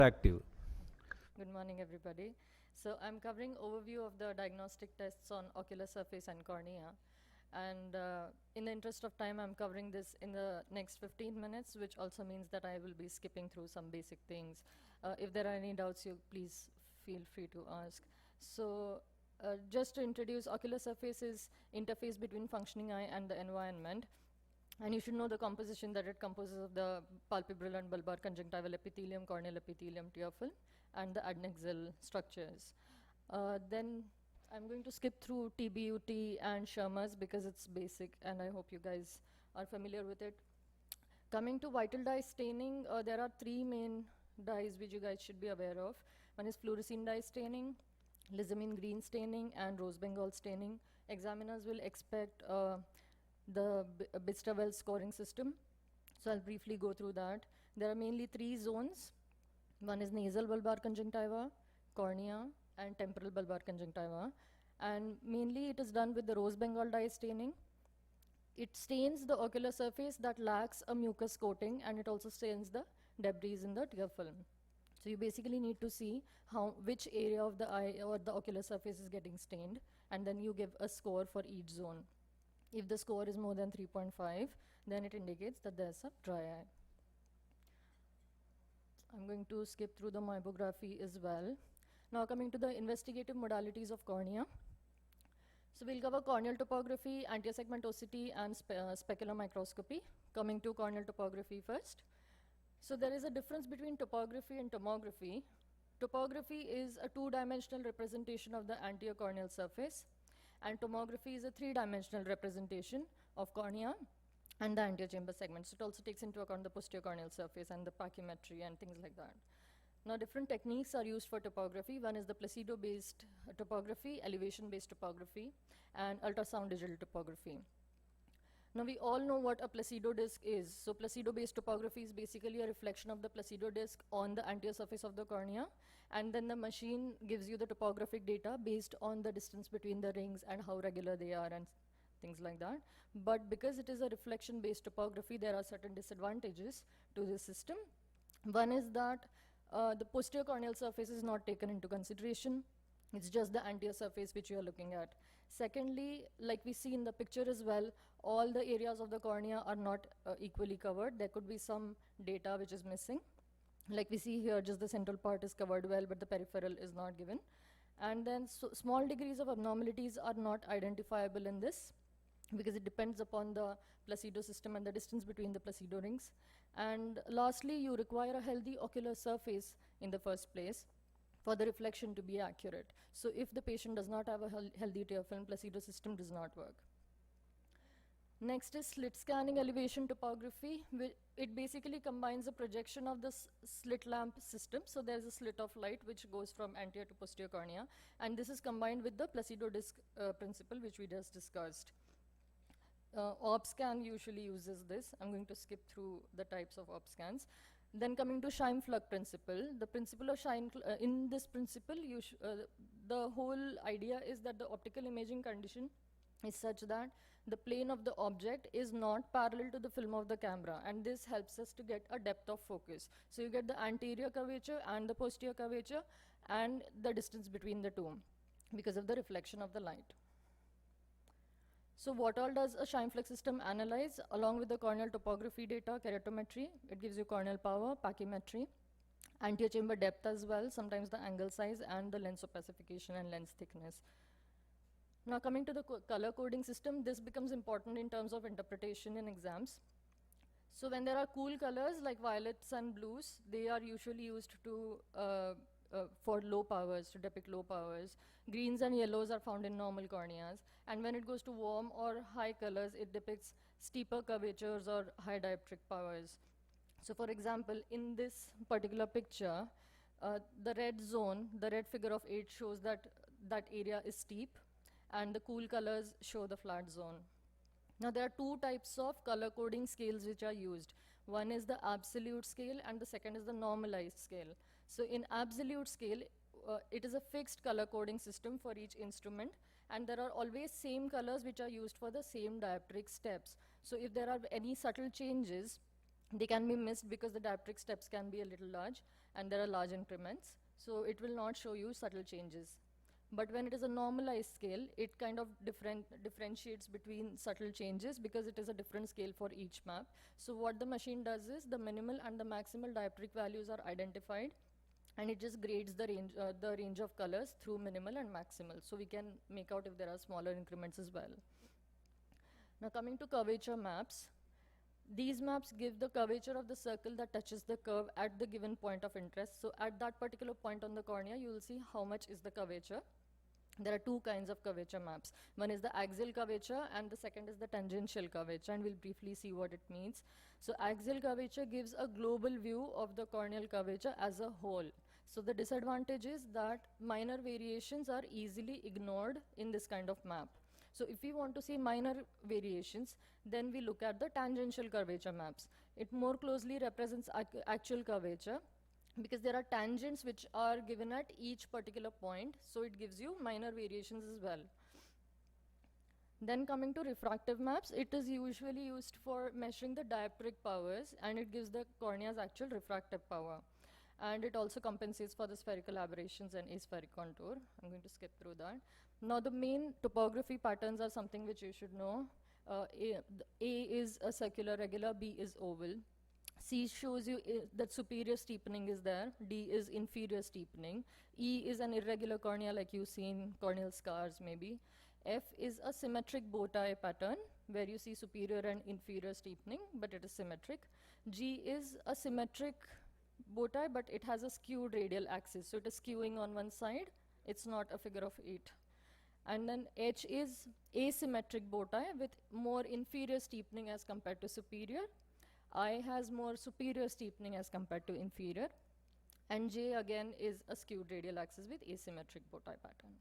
Active. Good morning, everybody. So I'm covering overview of the diagnostic tests on ocular surface and cornea. And in the interest of time, I'm covering this in the next 15 minutes, which also means that I will be skipping through some basic things. If there are any doubts, you please feel free to ask. So just to introduce, ocular surface is interface between functioning eye and the environment. And you should know the composition that it composes of the palpebral and bulbar conjunctival epithelium, corneal epithelium, tear film, and the adnexal structures. Then I'm going to skip through TBUT and Shermer's because it's basic, and I hope you guys are familiar with it. Coming to vital dye staining, there are three main dyes which you guys should be aware of. One is fluorescein dye staining, lysamine green staining, and rose bengal staining. Examiners will expect the Bistawell scoring system. So I'll briefly go through that. There are mainly three zones. One is nasal bulbar conjunctiva, cornea, and temporal bulbar conjunctiva. And mainly it is done with the rose bengal dye staining. It stains the ocular surface that lacks a mucus coating, and it also stains the debris in the tear film. So you basically need to see which area of the eye or the ocular surface is getting stained, and then you give a score for each zone. If the score is more than 3.5, then it indicates that there's a dry eye. I'm going to skip through the myopography as well. Now coming to the investigative modalities of cornea. So we'll cover corneal topography, angiosegmentosity, and specular microscopy. Coming to corneal topography first. So there is a difference between topography and tomography. Topography is a two-dimensional representation of the anterior corneal surface, and tomography is a three-dimensional representation of cornea and the anterior chamber segments. It also takes into account the posterior corneal surface and the pachymetry and things like that. Now different techniques are used for topography. One is the Placido-based topography, elevation-based topography, and ultrasound digital topography. Now we all know what a Placido disc is. So Placido-based topography is basically a reflection of the Placido disc on the anterior surface of the cornea, and then the machine gives you the topographic data based on the distance between the rings and how regular they are and things like that. But because it is a reflection-based topography, there are certain disadvantages to this system. One is that the posterior corneal surface is not taken into consideration. It's just the anterior surface which you are looking at. Secondly, like we see in the picture as well, all the areas of the cornea are not equally covered. There could be some data which is missing. Like we see here, just the central part is covered well, but the peripheral is not given. And then small degrees of abnormalities are not identifiable in this because it depends upon the Placido system and the distance between the Placido rings. And lastly, you require a healthy ocular surface in the first place for the reflection to be accurate. So if the patient does not have a healthy tear film, Placido system does not work. Next is slit scanning elevation topography. It basically combines a projection of the slit lamp system. So there's a slit of light which goes from anterior to posterior cornea, and this is combined with the Placido disc principle which we just discussed. OBSCAN usually uses this. I'm going to skip through the types of OBSCANs. Then coming to Scheimpflug principle, the principle of in this principle, the whole idea is that the optical imaging condition is such that the plane of the object is not parallel to the film of the camera, and this helps us to get a depth of focus. So you get the anterior curvature and the posterior curvature and the distance between the two because of the reflection of the light. So what all does a Scheimpflug system analyze? Along with the corneal topography data, keratometry, it gives you corneal power, pachymetry, anterior chamber depth as well, sometimes the angle size, and the lens opacification and lens thickness. Now coming to the color coding system, this becomes important in terms of interpretation in exams. So when there are cool colors like violets and blues, they are usually used to for low powers, to depict low powers. Greens and yellows are found in normal corneas. And when it goes to warm or high colors, it depicts steeper curvatures or high dioptric powers. So for example, in this particular picture, the red zone, the red figure of 8 shows that that area is steep, and the cool colors show the flat zone. Now there are two types of color coding scales which are used. One is the absolute scale and the second is the normalized scale. So in absolute scale, it is a fixed color coding system for each instrument, and there are always same colors which are used for the same dioptric steps. So if there are any subtle changes, they can be missed because the dioptric steps can be a little large, and there are large increments, so it will not show you subtle changes. But when it is a normalized scale, it kind of differentiates between subtle changes because it is a different scale for each map. So what the machine does is the minimal and the maximal dioptric values are identified, and it just grades the range of colors through minimal and maximal. So we can make out if there are smaller increments as well. Now coming to curvature maps, these maps give the curvature of the circle that touches the curve at the given point of interest. So at that particular point on the cornea, you will see how much is the curvature. There are two kinds of curvature maps. One is the axial curvature and the second is the tangential curvature, and we'll briefly see what it means. So axial curvature gives a global view of the corneal curvature as a whole. So the disadvantage is that minor variations are easily ignored in this kind of map. So if we want to see minor variations, then we look at the tangential curvature maps. It more closely represents actual curvature, because there are tangents which are given at each particular point, so it gives you minor variations as well. Then coming to refractive maps, it is usually used for measuring the dioptric powers, and it gives the cornea's actual refractive power. And it also compensates for the spherical aberrations and aspheric contour. I'm going to skip through that. Now the main topography patterns are something which you should know. A is a circular regular, B is oval. C shows you that superior steepening is there, D is inferior steepening, E is an irregular cornea like you see in corneal scars maybe, F is a symmetric bow tie pattern where you see superior and inferior steepening but it is symmetric, G is a symmetric bow tie but it has a skewed radial axis, so it is skewing on one side, it's not a figure of 8. And then H is asymmetric bow tie with more inferior steepening as compared to superior. I has more superior steepening as compared to inferior, and J again is a skewed radial axis with asymmetric bow tie pattern.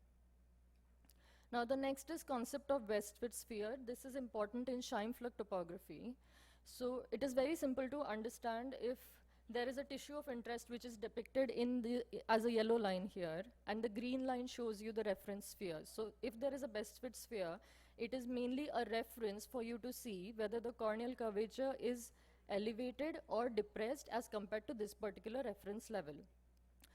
Now the next is concept of Westford sphere. This is important in Scheimpflug topography. So it is very simple to understand if there is a tissue of interest which is depicted as a yellow line here, and the green line shows you the reference sphere. So if there is a Westford sphere, it is mainly a reference for you to see whether the corneal curvature is elevated or depressed as compared to this particular reference level.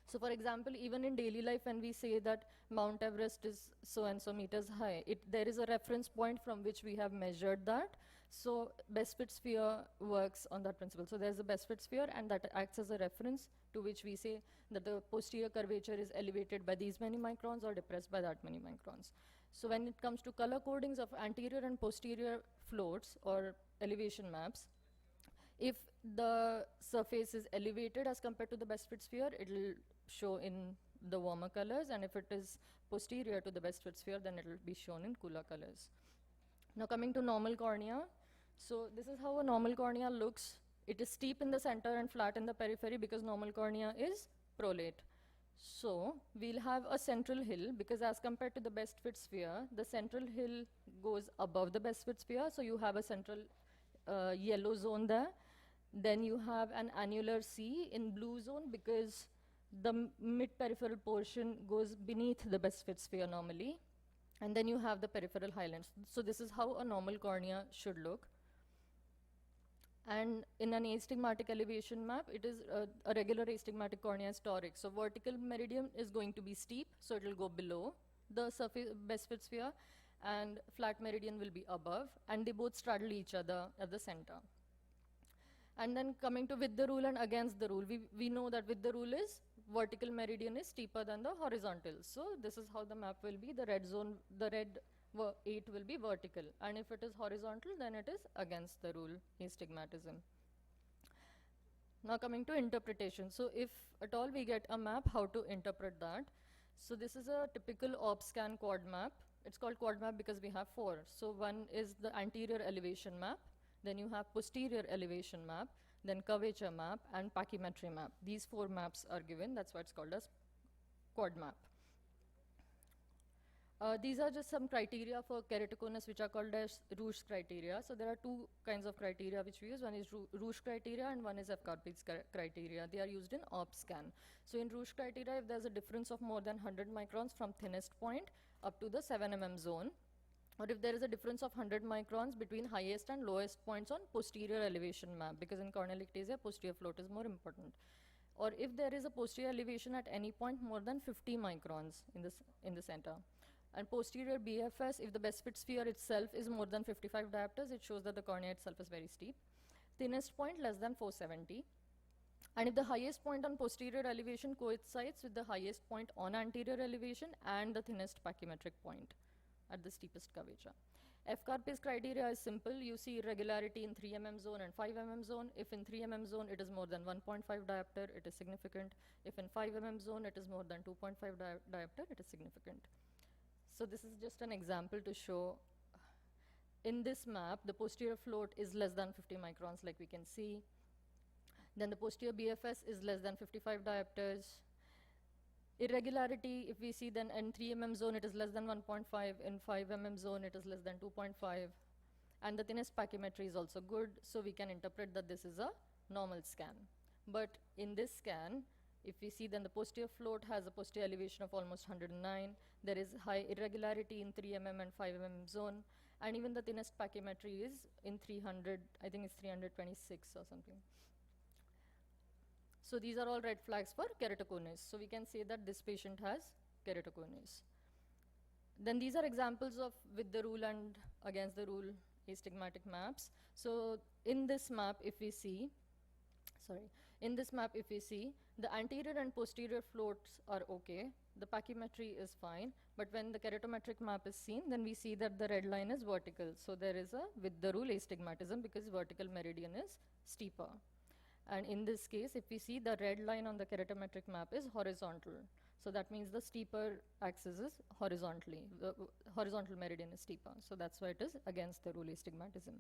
So for example, even in daily life when we say that Mount Everest is so and so meters high, there is a reference point from which we have measured that. So Westford sphere works on that principle. So there's a Westford sphere and that acts as a reference to which we say that the posterior curvature is elevated by these many microns or depressed by that many microns. So when it comes to color codings of anterior and posterior floats or elevation maps, if the surface is elevated as compared to the Westford sphere, it will show in the warmer colors, and if it is posterior to the Westford sphere, then it will be shown in cooler colors. Now coming to normal cornea, so this is how a normal cornea looks. It is steep in the center and flat in the periphery because normal cornea is prolate. So we'll have a central hill because as compared to the Westford sphere, the central hill goes above the Westford sphere, so you have a central yellow zone there. Then you have an annular C in blue zone because the mid-peripheral portion goes beneath the Westford sphere normally. And then you have the peripheral highlands. So this is how a normal cornea should look. And in an astigmatic elevation map, it is a regular astigmatic cornea is toric. So vertical meridian is going to be steep, so it will go below the surface Westford sphere, and flat meridian will be above, and they both straddle each other at the center. And then coming to with the rule and against the rule, we know that with the rule is vertical meridian is steeper than the horizontal. So this is how the map will be. The red zone, the red 8 will be vertical. And if it is horizontal, then it is against the rule, astigmatism. Now coming to interpretation. So if at all we get a map, how to interpret that? So this is a typical OBSCAN quad map. It's called quad map because we have 4. So one is the anterior elevation map. Then you have posterior elevation map, then curvature map, and pachymetry map. These 4 maps are given. That's why it's called as quad map. These are just some criteria for keratoconus which are called as Rouge criteria. So there are 2 kinds of criteria which we use. One is Rouge criteria and one is F-Karpig's criteria. They are used in OBSCAN. So in Rouge criteria, if there's a difference of more than 100 microns from thinnest point up to the 7 mm zone, or if there is a difference of 100 microns between highest and lowest points on posterior elevation map, because in corneal ectasia, posterior float is more important. or if there is a posterior elevation at any point more than 50 microns in the center. And posterior BFS, if the best fit sphere itself is more than 55 diopters, it shows that the cornea itself is very steep. Thinnest point less than 470. And if the highest point on posterior elevation coincides with the highest point on anterior elevation and the thinnest pachymetric point at the steepest curvature. F-Karp's criteria is simple. You see irregularity in 3 mm zone and 5 mm zone. If in 3 mm zone it is more than 1.5 diopter, it is significant. If in 5 mm zone it is more than 2.5 diopter, it is significant. So this is just an example to show. In this map, the posterior float is less than 50 microns, like we can see. Then the posterior BFS is less than 55 diopters. Irregularity, if we see, then in 3 mm zone it is less than 1.5, in 5 mm zone it is less than 2.5, and the thinnest pachymetry is also good, so we can interpret that this is a normal scan. But in this scan, if we see, then the posterior float has a posterior elevation of almost 109, there is high irregularity in 3 mm and 5 mm zone, and even the thinnest pachymetry is in 300, I think it's 326 or something. So these are all red flags for keratoconus. So we can say that this patient has keratoconus. Then these are examples of with the rule and against the rule astigmatic maps. So in this map, if we see, the anterior and posterior floats are okay. The pachymetry is fine. But when the keratometric map is seen, then we see that the red line is vertical. So there is a with the rule astigmatism because vertical meridian is steeper. And in this case, if we see, the red line on the keratometric map is horizontal. So that means the steeper axis is horizontally. The horizontal meridian is steeper. So that's why it is against the rule astigmatism.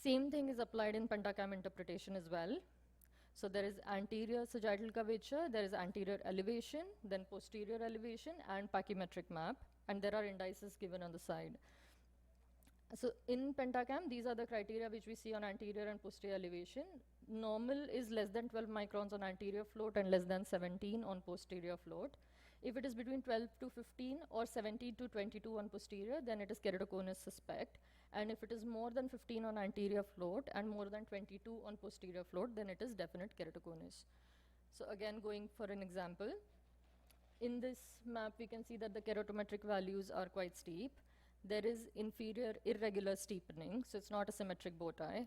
Same thing is applied in pentacam interpretation as well. So there is anterior sagittal curvature, there is anterior elevation, then posterior elevation, and pachymetric map. And there are indices given on the side. So in pentacam, these are the criteria which we see on anterior and posterior elevation. Normal is less than 12 microns on anterior float and less than 17 on posterior float. If it is between 12 to 15 or 17 to 22 on posterior, then it is keratoconus suspect. And if it is more than 15 on anterior float and more than 22 on posterior float, then it is definite keratoconus. So again, going for an example, in this map, we can see that the keratometric values are quite steep. There is inferior irregular steepening, so it's not a symmetric bow tie.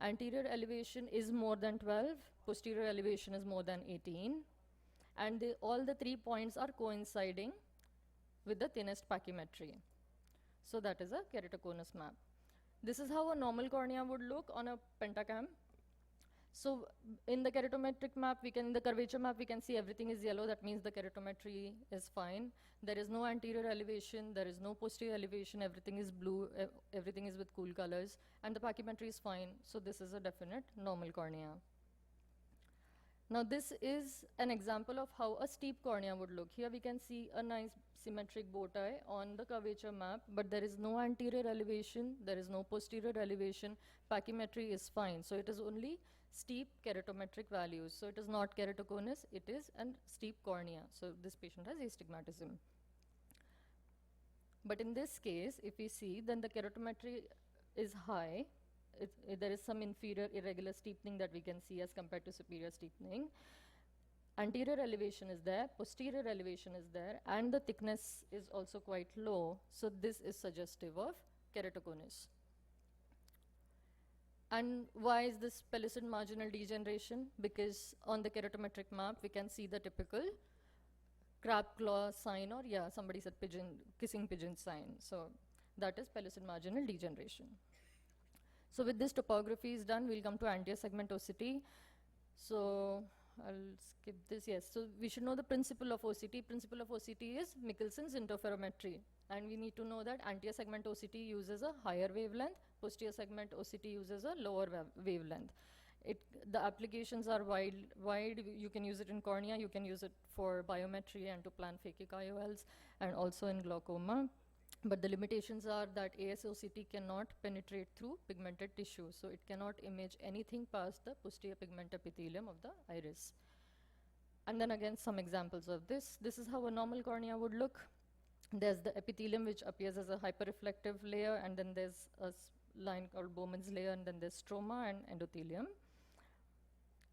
Anterior elevation is more than 12, posterior elevation is more than 18, and all the 3 points are coinciding with the thinnest pachymetry. So that is a keratoconus map. This is how a normal cornea would look on a pentacam. So in the keratometric map, in the curvature map, we can see everything is yellow. That means the keratometry is fine. There is no anterior elevation. There is no posterior elevation. Everything is blue. Everything is with cool colors. And the pachymetry is fine. So this is a definite normal cornea. Now this is an example of how a steep cornea would look. Here we can see a nice symmetric bow tie on the curvature map, but there is no anterior elevation. There is no posterior elevation. Pachymetry is fine. So it is only steep keratometric values. So it is not keratoconus, it is a steep cornea. So this patient has astigmatism. But in this case, if we see, then the keratometry is high. There is some inferior irregular steepening that we can see as compared to superior steepening. Anterior elevation is there, posterior elevation is there, and the thickness is also quite low. So this is suggestive of keratoconus. And why is this pellucid marginal degeneration? Because on the keratometric map, we can see the typical crab claw sign, or somebody said kissing pigeon sign. So that is pellucid marginal degeneration. So with this topography is done, we'll come to anterior segmentosity. So I'll skip this, yes. So we should know the principle of OCT. Principle of OCT is Michelson's interferometry. And we need to know that anterior segment OCT uses a higher wavelength, posterior segment OCT uses a lower wavelength. The applications are wide. You can use it in cornea, you can use it for biometry and to plan phakic IOLs, and also in glaucoma. But the limitations are that ASOCT cannot penetrate through pigmented tissue, so it cannot image anything past the posterior pigment epithelium of the iris. And then again, some examples of this. This is how a normal cornea would look. There's the epithelium, which appears as a hyperreflective layer, and then there's a line called Bowman's layer, and then there's stroma and endothelium.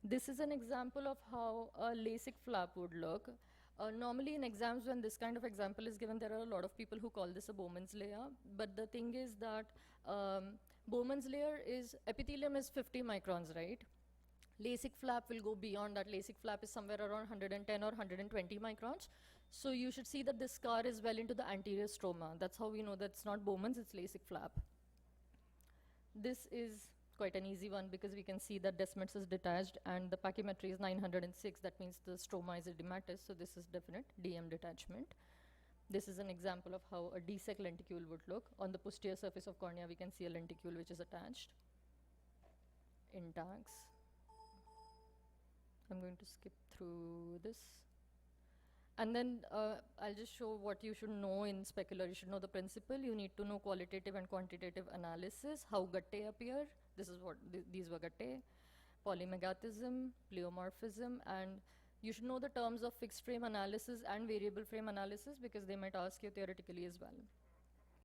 This is an example of how a LASIK flap would look. Normally in exams, when this kind of example is given, there are a lot of people who call this a Bowman's layer. But the thing is that Bowman's layer is, epithelium is 50 microns, right? LASIK flap will go beyond that. LASIK flap is somewhere around 110 or 120 microns. So you should see that this scar is well into the anterior stroma. That's how we know that's not Bowman's, it's LASIK flap. This is quite an easy one because we can see that Deshmukh is detached and the pachymetry is 906. That means the stroma is edematous, so this is definite DM detachment. This is an example of how a desec lenticule would look. On the posterior surface of cornea, we can see a lenticule which is attached. Intags. I'm going to skip through this. And then I'll just show what you should know in specular. You should know the principle. You need to know qualitative and quantitative analysis, how gattae appear. This is what, these were gattae. Polymegathism, pleomorphism, and you should know the terms of fixed frame analysis and variable frame analysis because they might ask you theoretically as well.